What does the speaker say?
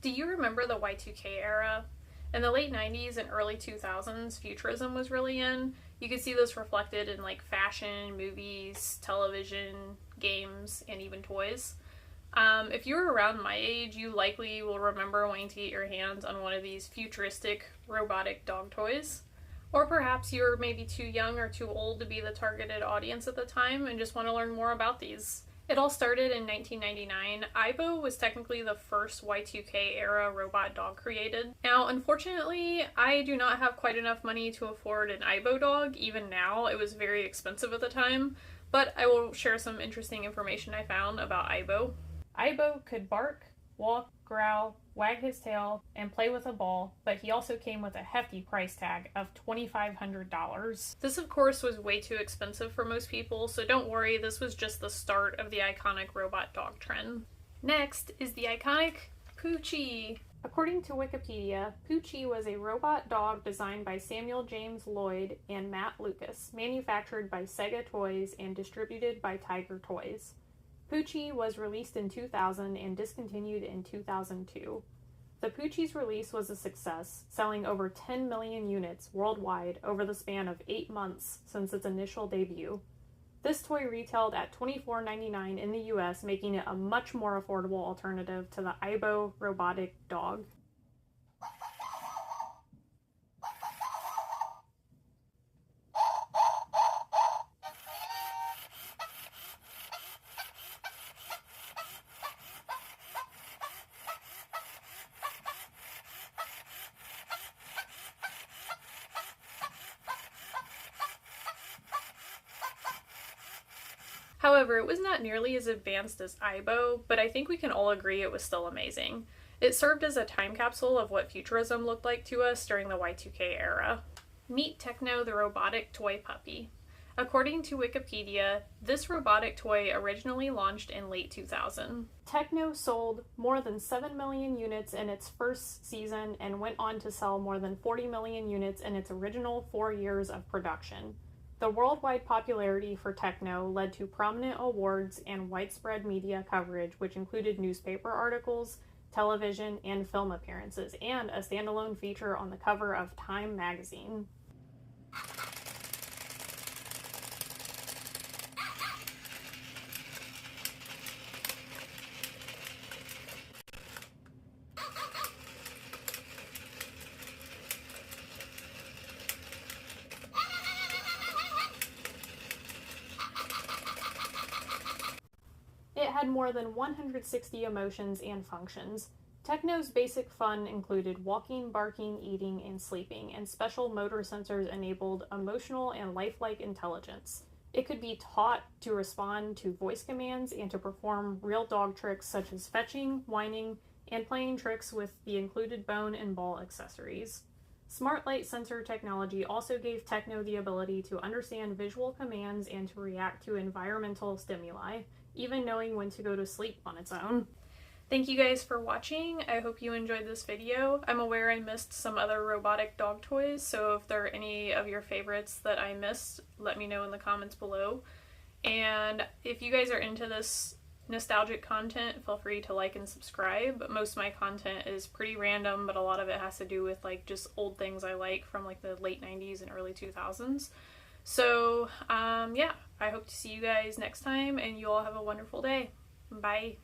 Do you remember the Y2K era? In the late 90s and early 2000s, futurism was really in. You could see this reflected in like fashion, movies, television, games, and even toys. If you were around my age, you likely will remember wanting to get your hands on one of these futuristic robotic dog toys. Or perhaps you're maybe too young or too old to be the targeted audience at the time and just want to learn more about these. It all started in 1999. Aibo was technically the first Y2K era robot dog created. Now, unfortunately, I do not have quite enough money to afford an Aibo dog. Even now, it was very expensive at the time, but I will share some interesting information I found about Aibo. Aibo could bark, walk, growl, wag his tail, and play with a ball, but he also came with a hefty price tag of $2,500. This, of course, was way too expensive for most people, so don't worry, this was just the start of the iconic robot dog trend. Next is the iconic Poochi. According to Wikipedia, Poochi was a robot dog designed by Samuel James Lloyd and Matt Lucas, manufactured by Sega Toys and distributed by Tiger Toys. Poochi was released in 2000 and discontinued in 2002. The Poochi's release was a success, selling over 10 million units worldwide over the span of 8 months since its initial debut. This toy retailed at $24.99 in the US, making it a much more affordable alternative to the Aibo robotic dog. However, it was not nearly as advanced as Aibo, but I think we can all agree it was still amazing. It served as a time capsule of what futurism looked like to us during the Y2K era. Meet Tekno, the robotic toy puppy. According to Wikipedia, this robotic toy originally launched in late 2000. Tekno sold more than 7 million units in its first season and went on to sell more than 40 million units in its original 4 years of production. The worldwide popularity for Tekno led to prominent awards and widespread media coverage, which included newspaper articles, television, and film appearances, and a standalone feature on the cover of Time magazine. It had more than 160 emotions and functions. Tekno's basic fun included walking, barking, eating, and sleeping, and special motor sensors enabled emotional and lifelike intelligence. It could be taught to respond to voice commands and to perform real dog tricks such as fetching, whining, and playing tricks with the included bone and ball accessories. Smart light sensor technology also gave Tekno the ability to understand visual commands and to react to environmental stimuli, even knowing when to go to sleep on its own. Thank you guys for watching. I hope you enjoyed this video. I'm aware I missed some other robotic dog toys, so if there are any of your favorites that I missed, let me know in the comments below. And if you guys are into this nostalgic content, feel free to like and subscribe. Most of my content is pretty random, but a lot of it has to do with like just old things I like from like the late 90s and early 2000s. So yeah, I hope to see you guys next time, and you all have a wonderful day. Bye.